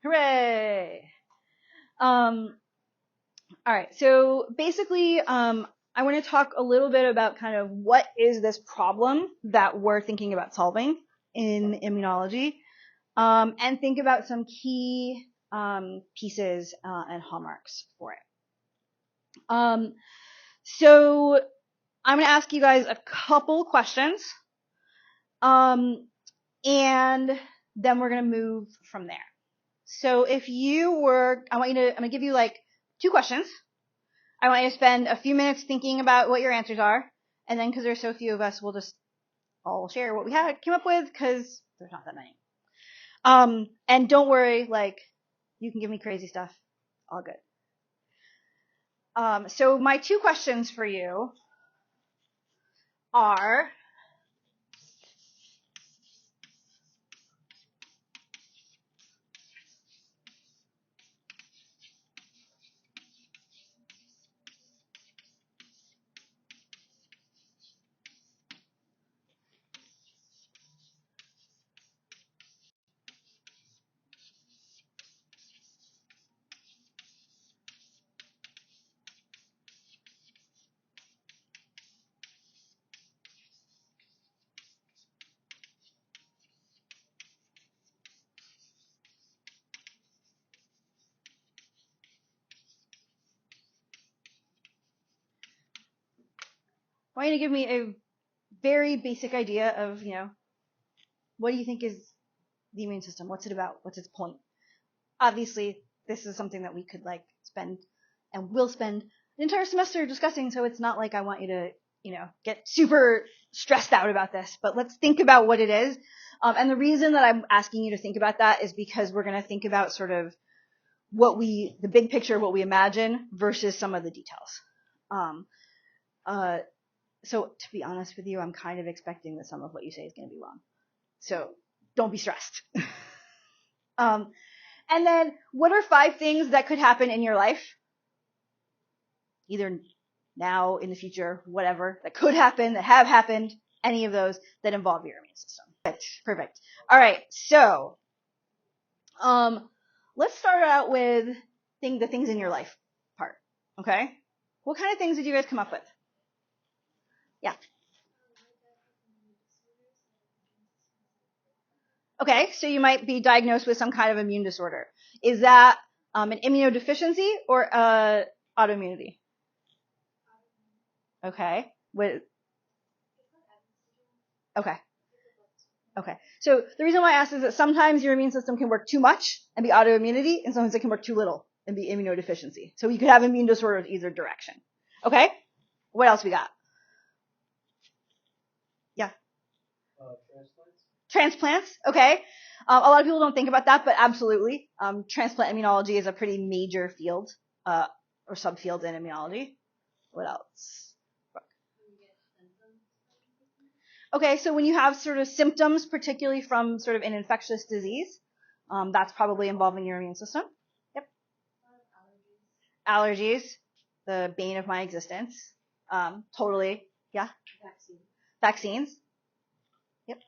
Hooray! All right, so basically, I want to talk a little bit about kind of what is this problem that we're thinking about solving in immunology, and think about some key pieces and hallmarks for it. So I'm going to ask you guys a couple questions, and then we're going to move from there. So if you were, I'm going to give you like 2 questions. I want you to spend a few minutes thinking about what your answers are, and then because there's so few of us, we'll just all share what we came up with, because there's not that many. And don't worry, like, you can give me crazy stuff, all good. So my 2 questions for you are, I want you to give me a very basic idea of, what do you think is the immune system? What's it about? What's its point? Obviously, this is something that we could like spend and will spend an entire semester discussing, so it's not like I want you to, get super stressed out about this, but let's think about what it is. And the reason that I'm asking you to think about that is because we're going to think about sort of the big picture of what we imagine versus some of the details. So to be honest with you, I'm kind of expecting that some of what you say is going to be wrong. So don't be stressed. And then what are 5 things that could happen in your life? Either now, in the future, whatever, that could happen, that have happened, any of those that involve your immune system. Perfect. All right, so let's start out with the things in your life part, okay? What kind of things did you guys come up with? Yeah. Okay, so you might be diagnosed with some kind of immune disorder. Is that an immunodeficiency or autoimmunity? Okay. Okay. So the reason why I asked is that sometimes your immune system can work too much and be autoimmunity, and sometimes it can work too little and be immunodeficiency. So you could have immune disorders either direction. Okay? What else we got? Yeah. Transplants. Okay. A lot of people don't think about that, but absolutely. Transplant immunology is a pretty major field, or subfield in immunology. What else? Okay, so when you have sort of symptoms, particularly from sort of an infectious disease, that's probably involving your immune system. Yep. Allergies, the bane of my existence. Totally. Yeah. Vaccines. Yep.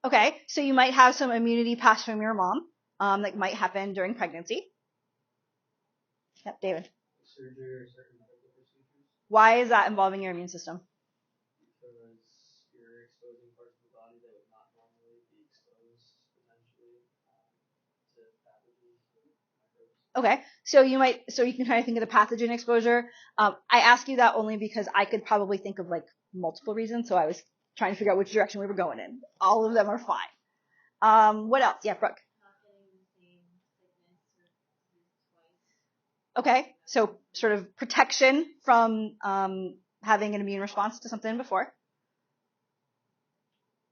Okay, so you might have some immunity passed from your mom, that might happen during pregnancy. Yep, David. Surgery or certain medical procedures. Why is that involving your immune system? Because you're exposing parts of the body that would not normally be exposed potentially to pathogens. Okay, so you can kind of think of the pathogen exposure. I ask you that only because I could probably think of like multiple reasons, so I was trying to figure out which direction we were going in. All of them are fine. What else? Yeah, Brooke. Okay, so sort of protection from having an immune response to something before.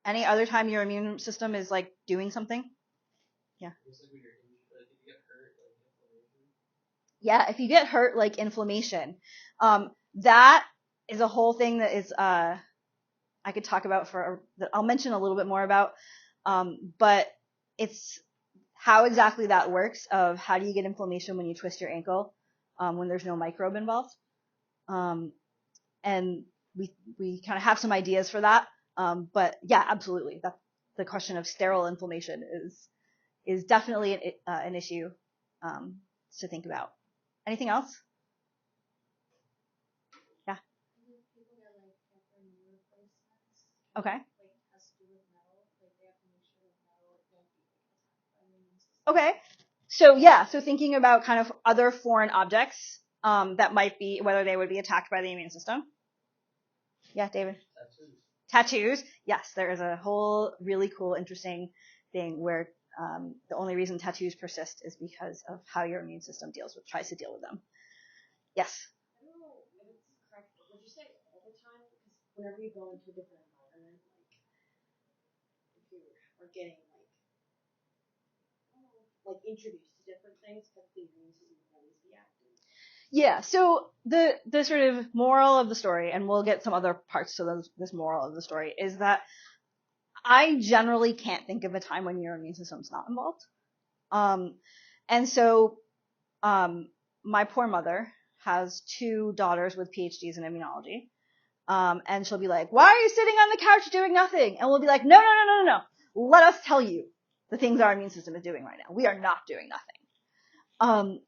Any other time your immune system is like doing something? Yeah. Yeah, if you get hurt, like inflammation, that is a whole thing that is I could talk about that I'll mention a little bit more about, but it's how exactly that works. Of how do you get inflammation when you twist your ankle, when there's no microbe involved, and we kind of have some ideas for that, but yeah, absolutely, the question of sterile inflammation is definitely an issue to think about. Anything else? Yeah. Okay. Okay. So yeah, so thinking about kind of other foreign objects that might be, whether they would be attacked by the immune system. Yeah, David. Tattoos. Yes, there is a whole really cool, interesting thing where the only reason tattoos persist is because of how your immune system tries to deal with them. Yes. I don't know if it's correct, but would you say all the time? Because whenever you go into a different environment, like if you are getting like introduced to different things, because the immune system will always be active. Yeah, so the sort of moral of the story, and we'll get some other parts to this moral of the story, is that I generally can't think of a time when your immune system's not involved. And so my poor mother has 2 daughters with PhDs in immunology. And she'll be like, why are you sitting on the couch doing nothing? And we'll be like, no. Let us tell you the things our immune system is doing right now. We are not doing nothing.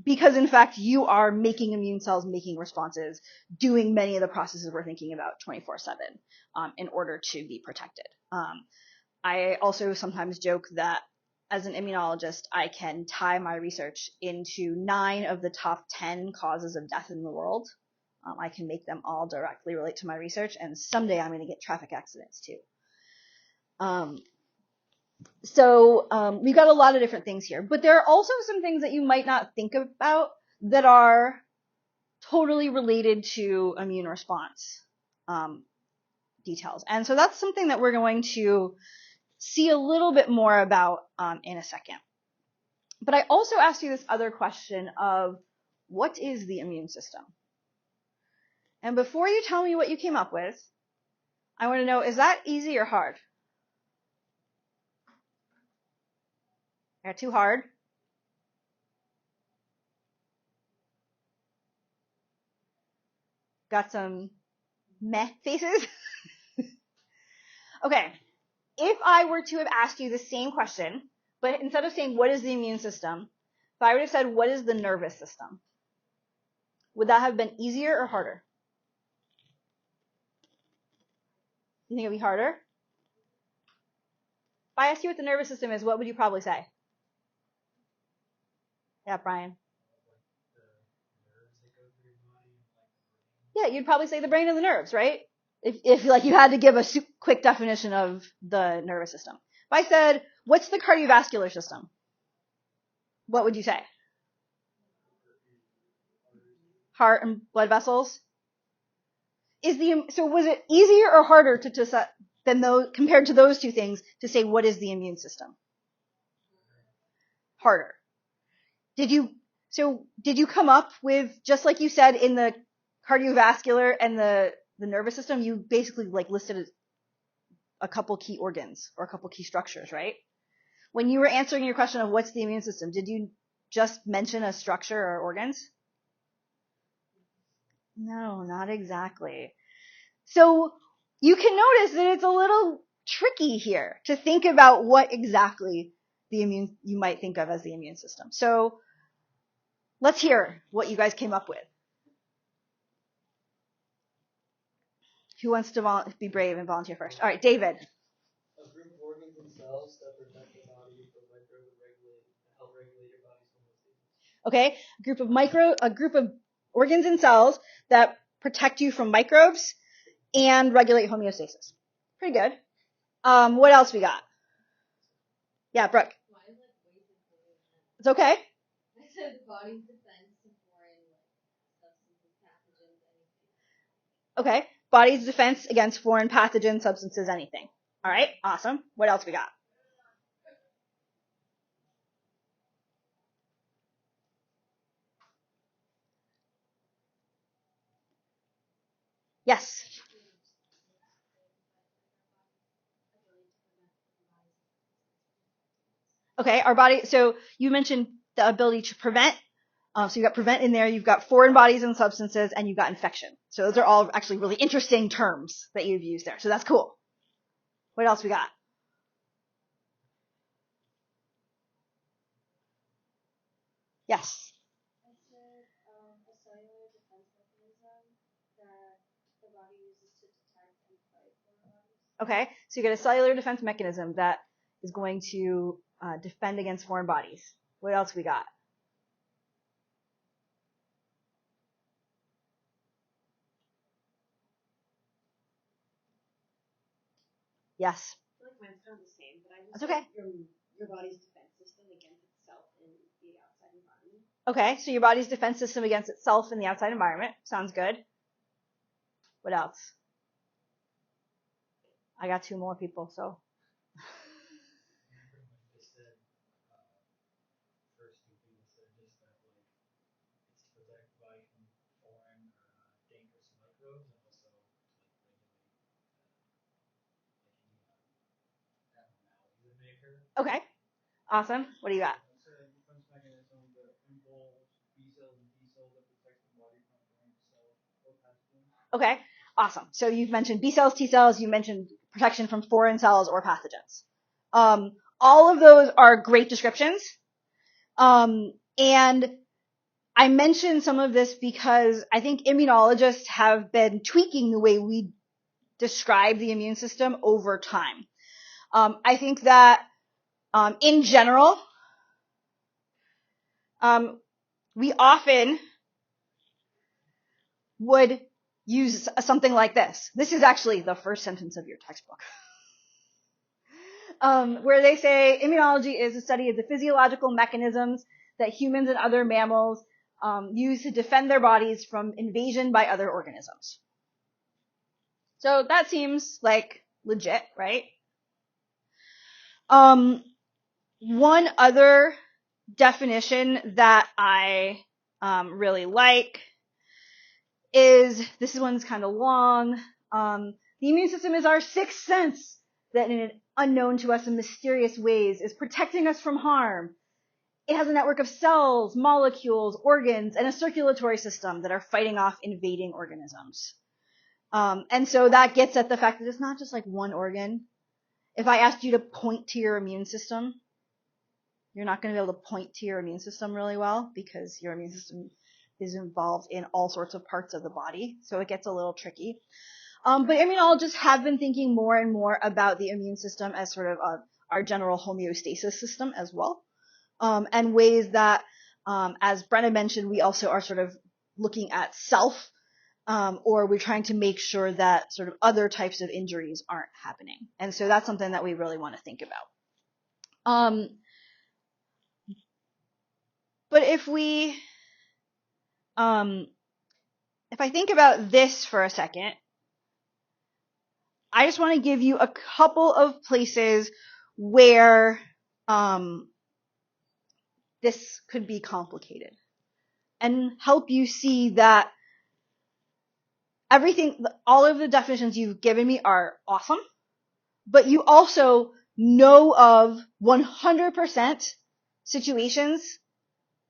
Because in fact, you are making immune cells, making responses, doing many of the processes we're thinking about 24/7, in order to be protected. I also sometimes joke that as an immunologist, I can tie my research into 9 of the top 10 causes of death in the world. I can make them all directly relate to my research, and someday I'm going to get traffic accidents too. So we've got a lot of different things here, but there are also some things that you might not think about that are totally related to immune response details. And so that's something that we're going to see a little bit more about in a second. But I also asked you this other question of what is the immune system? And before you tell me what you came up with, I want to know, is that easy or hard? Too hard? Got some meh faces? Okay. If I were to have asked you the same question, but instead of saying what is the immune system, if I would have said what is the nervous system, would that have been easier or harder? You think it would be harder? If I asked you what the nervous system is, what would you probably say? Yeah, Brian. Yeah, you'd probably say the brain and the nerves, right? If like you had to give a quick definition of the nervous system. If I said, what's the cardiovascular system? What would you say? Heart and blood vessels? So was it easier or harder to set than those, compared to those 2 things, to say what is the immune system? Harder. Did you come up with, just like you said in the cardiovascular and the nervous system, you basically like listed a couple key organs or a couple key structures, right? When you were answering your question of what's the immune system, did you just mention a structure or organs? No, not exactly. So you can notice that it's a little tricky here to think about what exactly you might think of as the immune system. So let's hear what you guys came up with. Who wants to be brave and volunteer first? All right, David. A group of organs and cells that protect the body from microbes and help regulate your body's homeostasis. Okay, a group of organs and cells that protect you from microbes and regulate homeostasis. Pretty good. What else we got? Yeah, Brooke. It's okay. I said body's defense to foreign substances, pathogens, anything. Okay, body's defense against foreign pathogens, substances, anything. All right, awesome. What else we got? Yes. Okay, our body, so you mentioned the ability to prevent. So you've got prevent in there, you've got foreign bodies and substances, and you've got infection. So those are all actually really interesting terms that you've used there. So that's cool. What else we got? Yes. I said a cellular defense mechanism that the body uses to detect and fight foreign bodies. Okay, so you get a cellular defense mechanism that is going to defend against foreign bodies. What else we got? Yes. I feel like mine's kind of the same, but I just That's okay. Your body's defense system against itself in the outside environment. Okay, so your body's defense system against itself in the outside environment. Sounds good. What else? I got two more people, so. You pretty much just said first two people said just that like it's to protect the body from foreign or dangerous microbes and also to like regulate like any abnormalities it may occur. Okay, awesome. What do you got? So defense mechanism that involves B cells and T cells that protect the body from foreign cells or pathogens. Okay, awesome. So you've mentioned B cells, T cells, you mentioned protection from foreign cells or pathogens. All of those are great descriptions. And I mentioned some of this because I think immunologists have been tweaking the way we describe the immune system over time. I think that in general, we often would use something like this. This is actually the first sentence of your textbook. Where they say immunology is a study of the physiological mechanisms that humans and other mammals use to defend their bodies from invasion by other organisms. So that seems like legit, right? One other definition that I really like is, this one's kind of long. The immune system is our sixth sense that in unknown to us in mysterious ways is protecting us from harm. It has a network of cells, molecules, organs, and a circulatory system that are fighting off invading organisms. And so that gets at the fact that it's not just like one organ. If I asked you to point to your immune system, you're not going to be able to point to your immune system really well because your immune system is involved in all sorts of parts of the body. So it gets a little tricky. But immunologists have been thinking more and more about the immune system as sort of our general homeostasis system as well. And ways that, as Brenna mentioned, we also are sort of looking at self, or we're trying to make sure that sort of other types of injuries aren't happening. And so that's something that we really want to think about. But if I think about this for a second, I just want to give you a couple of places where this could be complicated and help you see that all of the definitions you've given me are awesome, but you also know of 100% situations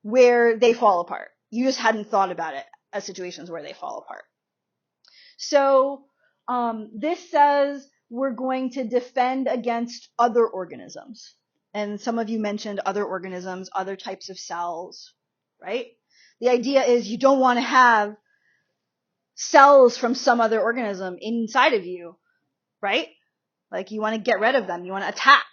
where they fall apart. You just hadn't thought about it as situations where they fall apart. So this says we're going to defend against other organisms. And some of you mentioned other organisms, other types of cells, right? The idea is you don't want to have cells from some other organism inside of you, right? Like you want to get rid of them. You want to attack.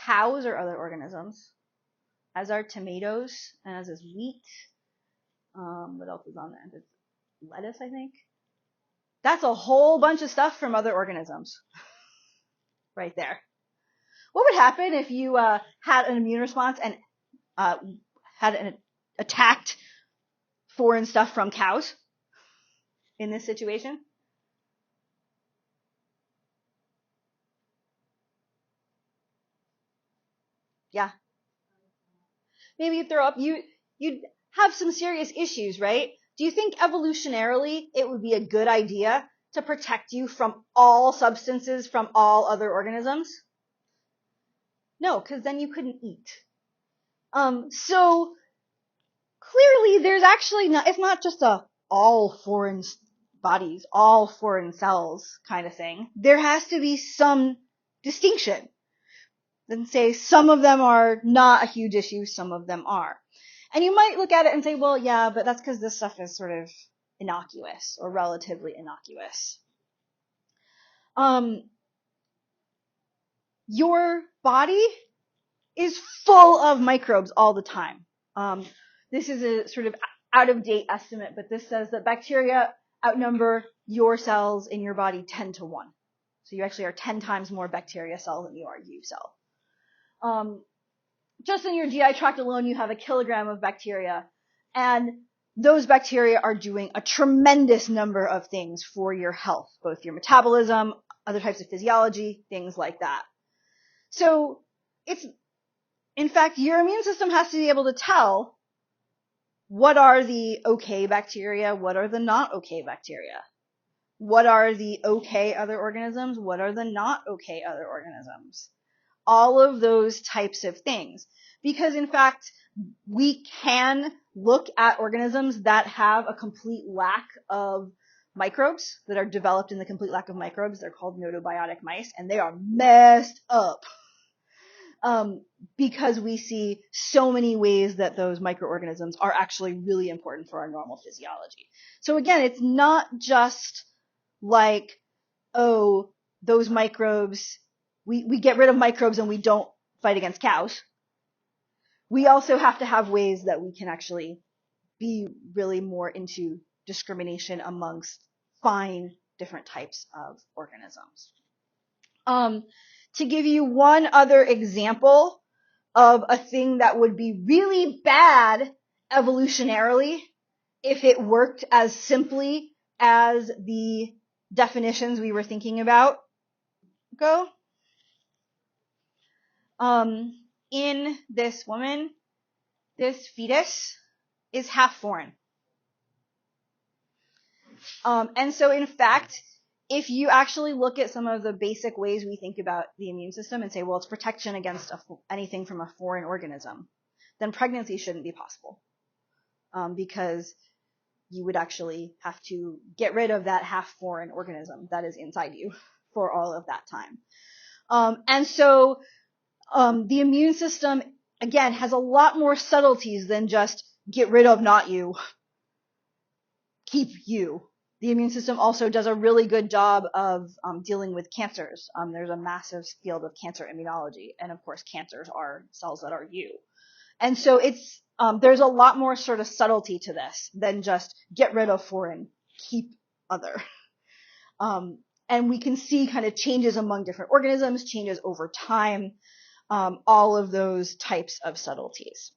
Cows are other organisms, as are tomatoes, and as is wheat. What else is on there? There's lettuce, I think. That's a whole bunch of stuff from other organisms right there. What would happen if you had an immune response and had attacked foreign stuff from cows in this situation? Yeah. Maybe you'd throw up. You'd have some serious issues, right? Do you think evolutionarily it would be a good idea to protect you from all substances from all other organisms? No, because then you couldn't eat. So clearly there's actually not, it's not just a all foreign bodies, all foreign cells kind of thing, there has to be some distinction. Then say some of them are not a huge issue, some of them are. And you might look at it and say, well, yeah, but that's because this stuff is sort of innocuous or relatively innocuous. Your body is full of microbes all the time. This is a sort of out-of-date estimate, but this says that bacteria outnumber your cells in your body 10 to 1. So you actually are 10 times more bacteria cells than you are U cell. Just in your GI tract alone, you have 1 kilogram of bacteria, and those bacteria are doing a tremendous number of things for your health, both your metabolism, other types of physiology, things like that. So in fact, your immune system has to be able to tell what are the okay bacteria, what are the not okay bacteria, what are the okay other organisms, what are the not okay other organisms. All of those types of things. Because in fact, we can look at organisms that have a complete lack of microbes, that are developed in the complete lack of microbes. They're called gnotobiotic mice, and they are messed up. Because we see so many ways that those microorganisms are actually really important for our normal physiology. So again, it's not just like, oh, those microbes, we get rid of microbes and we don't fight against cows. We also have to have ways that we can actually be really more into discrimination amongst fine different types of organisms. To give you one other example of a thing that would be really bad evolutionarily if it worked as simply as the definitions we were thinking about go. In this woman, this fetus is half foreign. And so in fact, if you actually look at some of the basic ways we think about the immune system and say, well, it's protection against anything from a foreign organism, then pregnancy shouldn't be possible. Because you would actually have to get rid of that half foreign organism that is inside you for all of that time. And so the immune system, again, has a lot more subtleties than just get rid of not you, keep you. The immune system also does a really good job of dealing with cancers. There's a massive field of cancer immunology, and of course cancers are cells that are you. And so it's there's a lot more sort of subtlety to this than just get rid of foreign, keep other. And we can see kind of changes among different organisms, changes over time, all of those types of subtleties.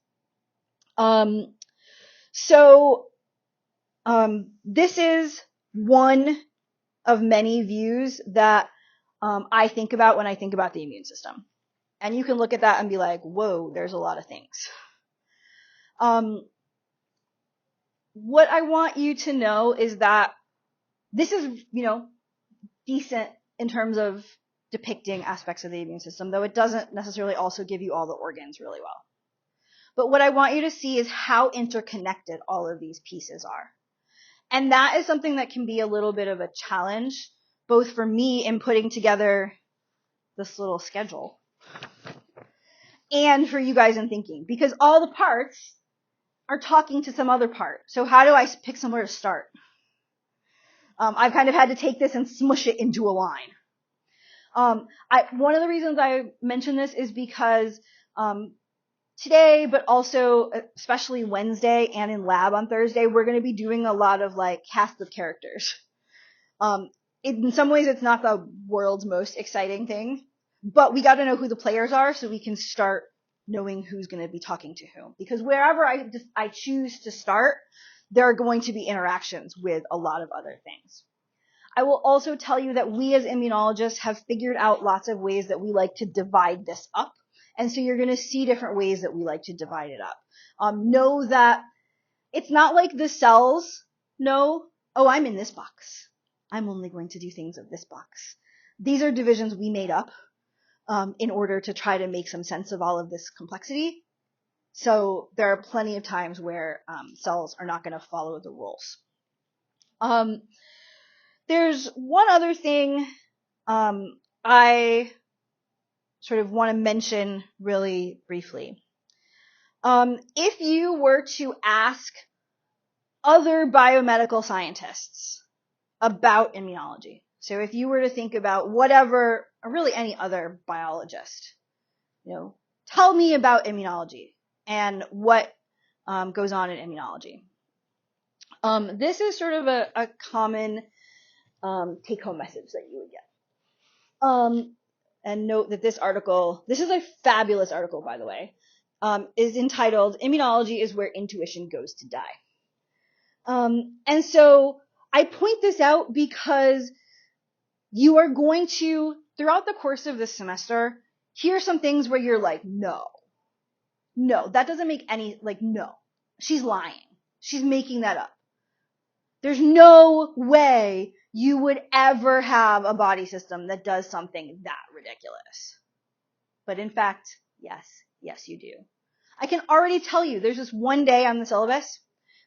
This is one of many views that I think about when I think about the immune system. And you can look at that and be like, whoa, there's a lot of things. What I want you to know is that this is, decent in terms of depicting aspects of the immune system, though it doesn't necessarily also give you all the organs really well. But what I want you to see is how interconnected all of these pieces are. And that is something that can be a little bit of a challenge, both for me in putting together this little schedule and for you guys in thinking, because all the parts are talking to some other part. So how do I pick somewhere to start? I've kind of had to take this and smush it into a line. One of the reasons I mention this is because today, but also especially Wednesday and in lab on Thursday, we're going to be doing a lot of like cast of characters. In some ways, it's not the world's most exciting thing, but we got to know who the players are so we can start knowing who's going to be talking to whom. Because wherever I choose to start, there are going to be interactions with a lot of other things. I will also tell you that we as immunologists have figured out lots of ways that we like to divide this up. And so you're going to see different ways that we like to divide it up. Know that it's not like the cells know, oh, I'm in this box. I'm only going to do things of this box. These are divisions we made up in order to try to make some sense of all of this complexity. So there are plenty of times where cells are not going to follow the rules. there's one other thing I sort of want to mention really briefly. If you were to ask other biomedical scientists about immunology, so if you were to think about whatever, or really any other biologist, tell me about immunology and what goes on in immunology. This is sort of a common take-home message that you would get. And note that this is a fabulous article, by the way, is entitled "Immunology is Where Intuition Goes to Die." And so I point this out because you are going to, throughout the course of this semester, hear some things where you're like, no, that doesn't make any, no, she's lying. She's making that up. There's no way you would ever have a body system that does something that ridiculous. But in fact, yes, you do. I can already tell you there's this one day on the syllabus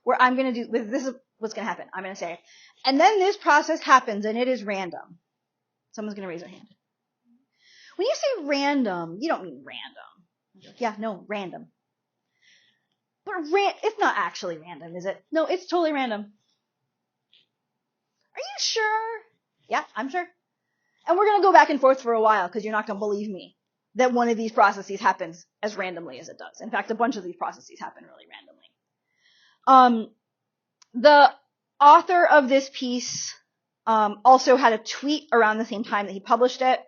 where I'm going to do, this is what's going to happen. I'm going to say, and then this process happens and it is random. Someone's going to raise their hand. When you say random, you don't mean random. Yeah, no, random. But it's not actually random, is it? No, it's totally random. Are you sure? Yeah, I'm sure. And we're going to go back and forth for a while because you're not going to believe me that one of these processes happens as randomly as it does. In fact, a bunch of these processes happen really randomly. The author of this piece also had a tweet around the same time that he published it,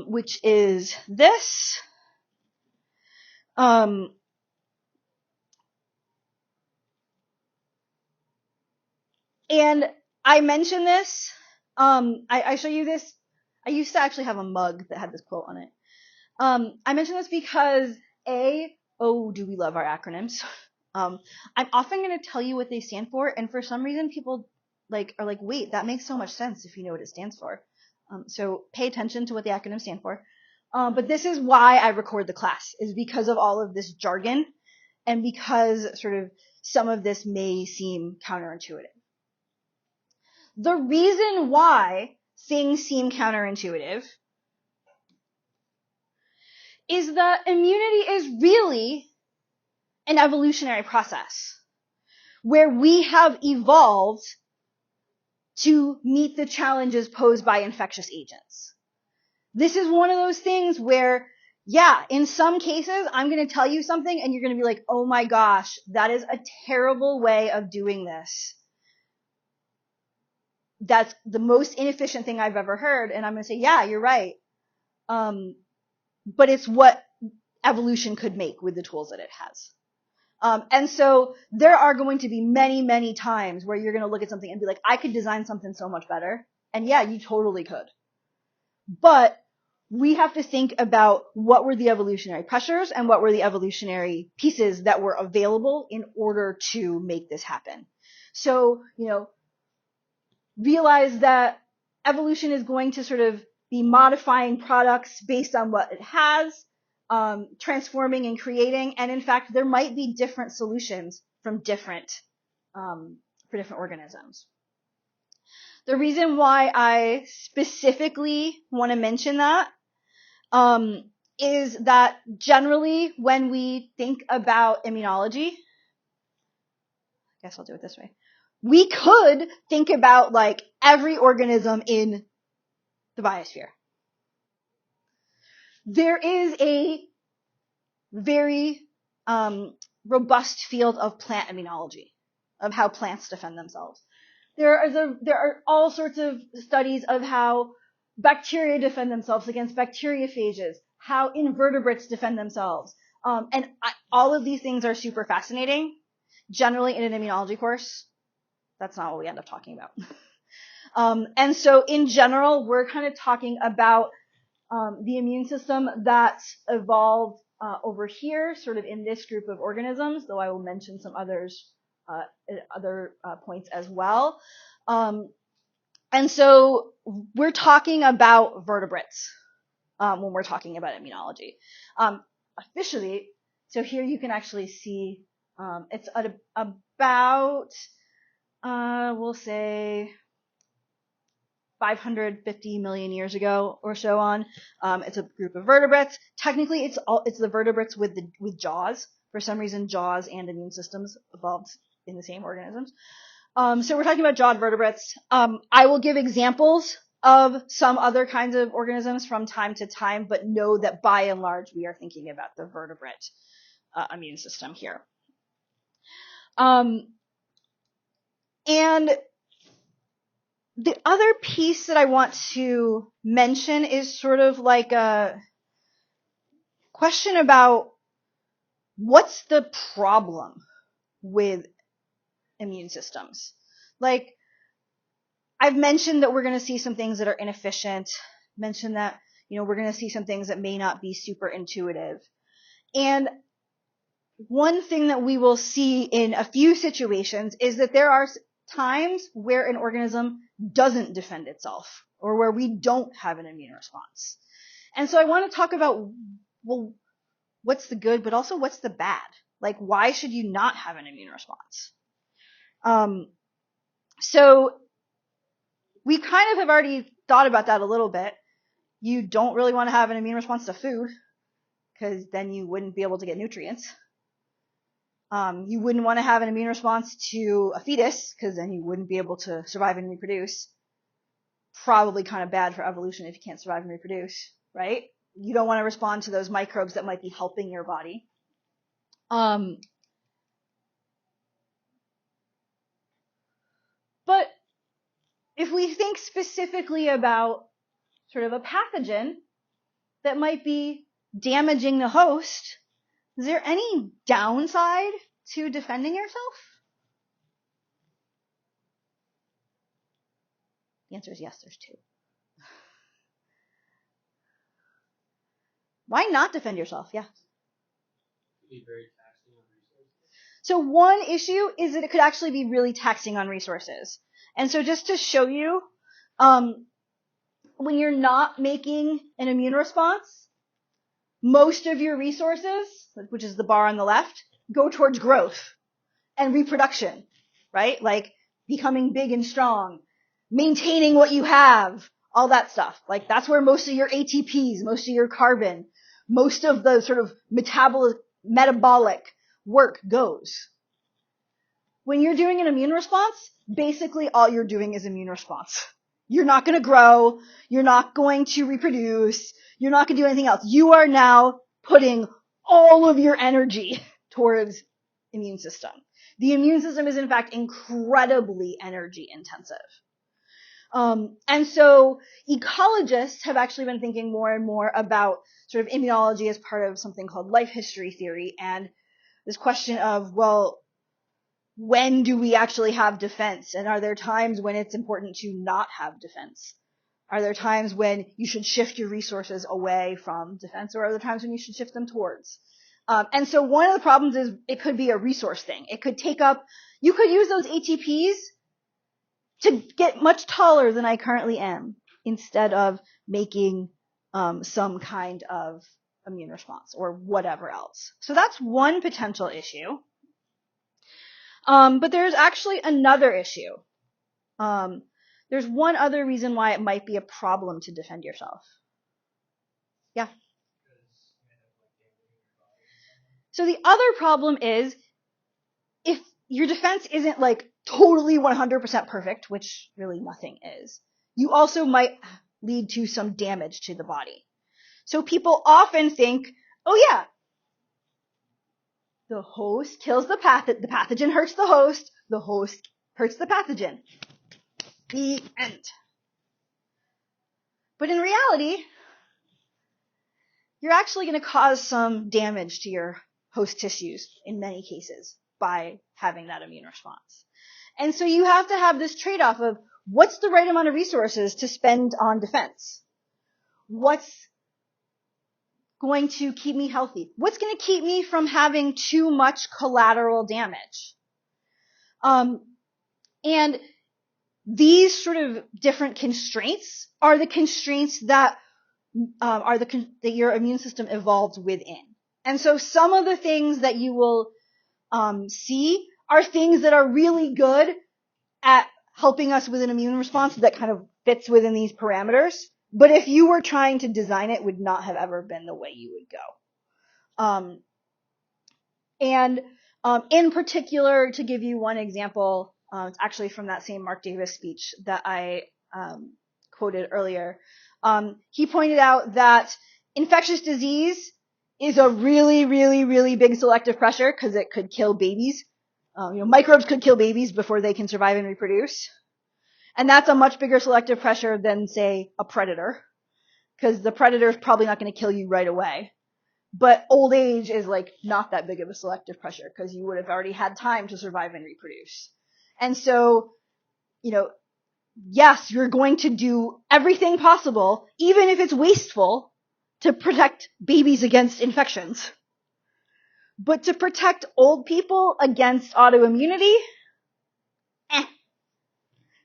which is this. And I mention this, I show you this. I used to actually have a mug that had this quote on it. I mention this because do we love our acronyms? I'm often going to tell you what they stand for, and for some reason people are like, wait, that makes so much sense if you know what it stands for. So pay attention to what the acronyms stand for. But this is why I record the class, is because of all of this jargon, and because sort of some of this may seem counterintuitive. The reason why things seem counterintuitive is that immunity is really an evolutionary process where we have evolved to meet the challenges posed by infectious agents. This is one of those things where, in some cases, I'm going to tell you something and you're going to be like, oh my gosh, that is a terrible way of doing this. That's the most inefficient thing I've ever heard. And I'm going to say, yeah, you're right. But it's what evolution could make with the tools that it has. And so there are going to be many, many times where you're going to look at something and be like, I could design something so much better. And yeah, you totally could. But we have to think about what were the evolutionary pressures and what were the evolutionary pieces that were available in order to make this happen. So, realize that evolution is going to sort of be modifying products based on what it has, transforming and creating. And in fact, there might be different solutions from different organisms. The reason why I specifically want to mention that is that generally when we think about immunology, I guess I'll do it this way. We could think about every organism in the biosphere. There is a very robust field of plant immunology, of how plants defend themselves. There are all sorts of studies of how bacteria defend themselves against bacteriophages, how invertebrates defend themselves. And all of these things are super fascinating. Generally in an immunology course, that's not what we end up talking about. And so in general, we're kind of talking about the immune system that's evolved over here, sort of in this group of organisms, though I will mention some others at other points as well. And so we're talking about vertebrates when we're talking about immunology. Officially, so here you can actually see it's at about, we'll say, 550 million years ago or so on. It's a group of vertebrates. Technically, it's the vertebrates with jaws. For some reason, jaws and immune systems evolved in the same organisms. So we're talking about jawed vertebrates. I will give examples of some other kinds of organisms from time to time, but know that by and large, we are thinking about the vertebrate immune system here. And the other piece that I want to mention is sort of like a question about what's the problem with immune systems. Like, I've mentioned that we're going to see some things that are inefficient, mentioned that, we're going to see some things that may not be super intuitive. And one thing that we will see in a few situations is that there are times where an organism doesn't defend itself or where we don't have an immune response. And so I want to talk about, well, what's the good, but also what's the bad? Like, why should you not have an immune response? So we kind of have already thought about that a little bit. You don't really want to have an immune response to food because then you wouldn't be able to get nutrients. You wouldn't want to have an immune response to a fetus because then you wouldn't be able to survive and reproduce. Probably kind of bad for evolution if you can't survive and reproduce, right? You don't want to respond to those microbes that might be helping your body. But if we think specifically about sort of a pathogen that might be damaging the host, is there any downside to defending yourself? The answer is yes, there's two. Why not defend yourself? Yeah. Be very taxing on resources. So one issue is that it could actually be really taxing on resources. And so just to show you, when you're not making an immune response, most of your resources, which is the bar on the left, go towards growth and reproduction, right? Like becoming big and strong, maintaining what you have, all that stuff. Like that's where most of your ATPs, most of your carbon, most of the sort of metabolic work goes. When you're doing an immune response, basically all you're doing is immune response. You're not going to grow. You're not going to reproduce. You're not going to do anything else. You are now putting all of your energy towards immune system. The immune system is in fact incredibly energy intensive. And so ecologists have actually been thinking more and more about sort of immunology as part of something called life history theory and this question of, well, when do we actually have defense? And are there times when it's important to not have defense? Are there times when you should shift your resources away from defense, or are there times when you should shift them towards? And so one of the problems is it could be a resource thing. It could take up, you could use those ATPs to get much taller than I currently am instead of making some kind of immune response or whatever else. So that's one potential issue. But there's actually another issue. There's one other reason why it might be a problem to defend yourself. Yeah. So the other problem is if your defense isn't like totally 100% perfect, which really nothing is, you also might lead to some damage to the body. So people often think, oh yeah, the host kills the pathogen hurts the host hurts the pathogen. The end. But in reality, you're actually going to cause some damage to your host tissues in many cases by having that immune response. And so you have to have this trade-off of what's the right amount of resources to spend on defense? What's going to keep me healthy? What's going to keep me from having too much collateral damage? And these sort of different constraints are the constraints that that your immune system evolved within. And so some of the things that you will see are things that are really good at helping us with an immune response that kind of fits within these parameters. But if you were trying to design it, would not have ever been the way you would go. In particular, to give you one example, it's actually from that same Mark Davis speech that I quoted earlier. He pointed out that infectious disease is a really, really, really big selective pressure because it could kill babies. Microbes could kill babies before they can survive and reproduce. And that's a much bigger selective pressure than, say, a predator, because the predator is probably not going to kill you right away. But old age is like not that big of a selective pressure because you would have already had time to survive and reproduce. And so, yes, you're going to do everything possible, even if it's wasteful, to protect babies against infections. But to protect old people against autoimmunity,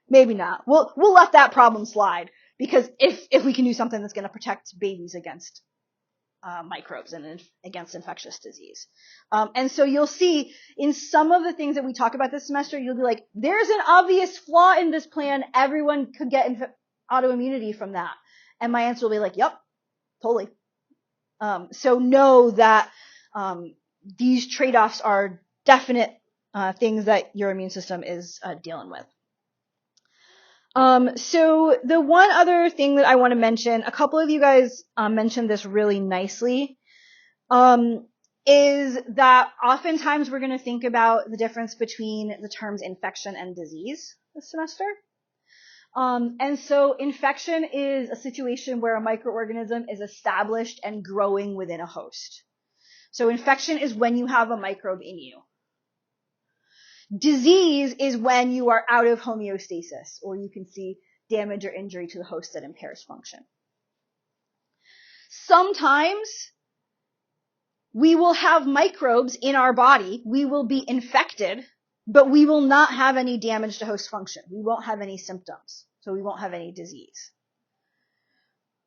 maybe not. We'll let that problem slide, because if we can do something that's going to protect babies against microbes and against infectious disease. And so you'll see in some of the things that we talk about this semester, you'll be like, there's an obvious flaw in this plan. Everyone could get autoimmunity from that. And my answer will be like, yep, totally. So know that these trade-offs are definite things that your immune system is dealing with. So the one other thing that I want to mention, a couple of you guys mentioned this really nicely, is that oftentimes we're going to think about the difference between the terms infection and disease this semester. And so infection is a situation where a microorganism is established and growing within a host. So infection is when you have a microbe in you. Disease is when you are out of homeostasis, or you can see damage or injury to the host that impairs function. Sometimes we will have microbes in our body. We will be infected, but we will not have any damage to host function. We won't have any symptoms, so we won't have any disease.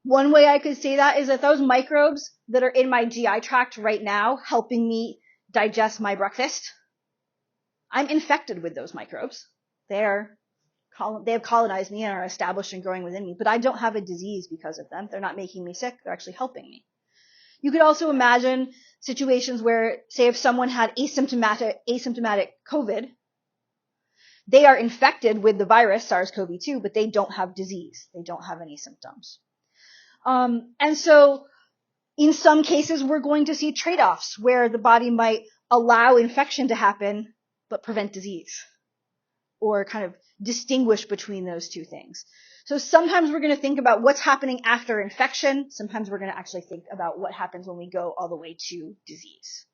One way I could say that is that those microbes that are in my GI tract right now helping me digest my breakfast, I'm infected with those microbes. They have colonized me and are established and growing within me, but I don't have a disease because of them. They're not making me sick. They're actually helping me. You could also imagine situations where, say, if someone had asymptomatic COVID, they are infected with the virus SARS-CoV-2, but they don't have disease. They don't have any symptoms. And so in some cases, we're going to see trade-offs where the body might allow infection to happen, but prevent disease, or kind of distinguish between those two things. So sometimes we're going to think about what's happening after infection. Sometimes we're going to actually think about what happens when we go all the way to disease.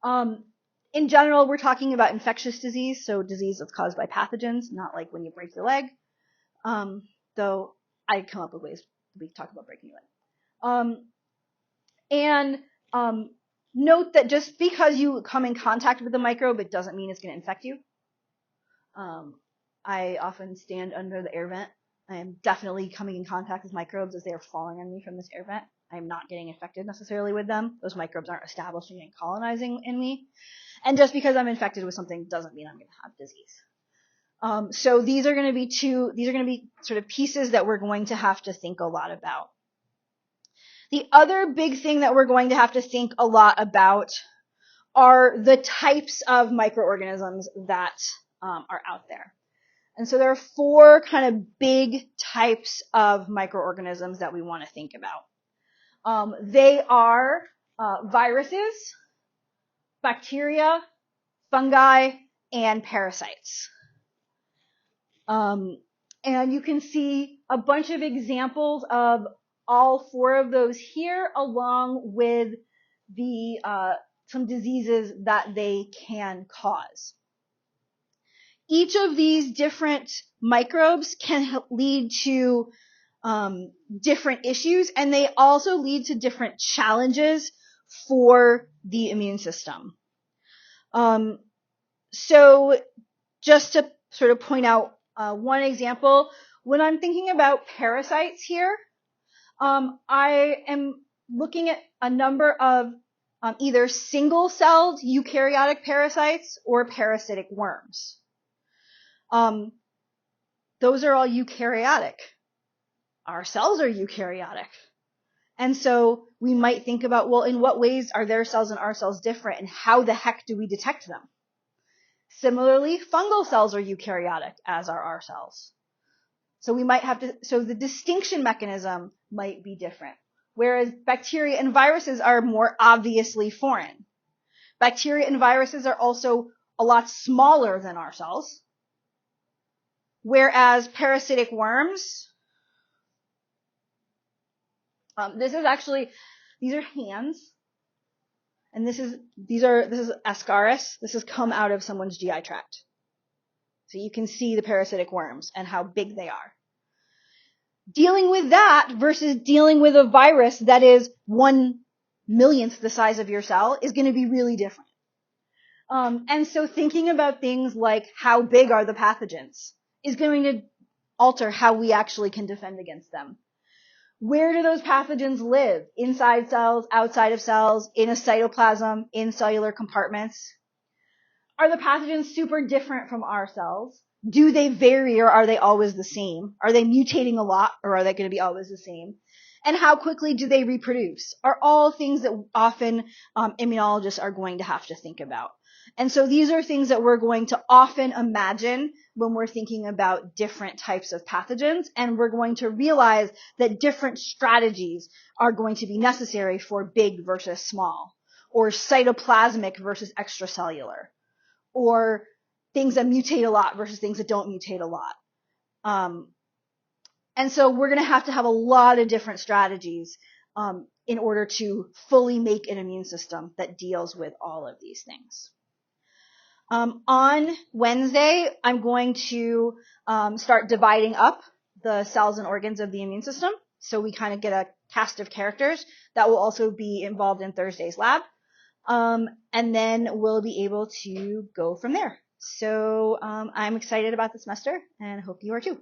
In general, we're talking about infectious disease, so disease that's caused by pathogens, not like when you break your leg. Though I come up with ways we talk about breaking your leg. Note that just because you come in contact with the microbe, it doesn't mean it's going to infect you. I often stand under the air vent. I am definitely coming in contact with microbes as they are falling on me from this air vent. I am not getting infected necessarily with them. Those microbes aren't establishing and colonizing in me. And just because I'm infected with something doesn't mean I'm going to have disease. So these are going to be sort of pieces that we're going to have to think a lot about. The other big thing that we're going to have to think a lot about are the types of microorganisms that are out there. And so there are 4 kind of big types of microorganisms that we want to think about. They are viruses, bacteria, fungi, and parasites. And you can see a bunch of examples of all 4 of those here, along with the some diseases that they can cause. Each of these different microbes can lead to different issues, and they also lead to different challenges for the immune system. So just to sort of point out one example, when I'm thinking about parasites here, I am looking at a number of either single-celled eukaryotic parasites or parasitic worms. those are all eukaryotic. Our cells are eukaryotic. And so we might think about, well, in what ways are their cells and our cells different, and how the heck do we detect them? Similarly, fungal cells are eukaryotic, as are our cells. So the distinction mechanism might be different. Whereas bacteria and viruses are more obviously foreign. Bacteria and viruses are also a lot smaller than our cells. Whereas parasitic worms, these are hands. And this is ascaris. This has come out of someone's GI tract. So you can see the parasitic worms and how big they are. Dealing with that versus dealing with a virus that is 1/1,000,000th the size of your cell is going to be really different. And so thinking about things like how big are the pathogens is going to alter how we actually can defend against them. Where do those pathogens live? Inside cells, outside of cells, in a cytoplasm, in cellular compartments? Are the pathogens super different from our cells? Do they vary, or are they always the same? Are they mutating a lot, or are they going to be always the same? And how quickly do they reproduce? Are all things that often immunologists are going to have to think about. And so these are things that we're going to often imagine when we're thinking about different types of pathogens, and we're going to realize that different strategies are going to be necessary for big versus small, or cytoplasmic versus extracellular, or things that mutate a lot versus things that don't mutate a lot. And so we're going to have a lot of different strategies in order to fully make an immune system that deals with all of these things. On Wednesday, I'm going to start dividing up the cells and organs of the immune system. So we kind of get a cast of characters that will also be involved in Thursday's lab. And then we'll be able to go from there. So I'm excited about the semester and hope you are too.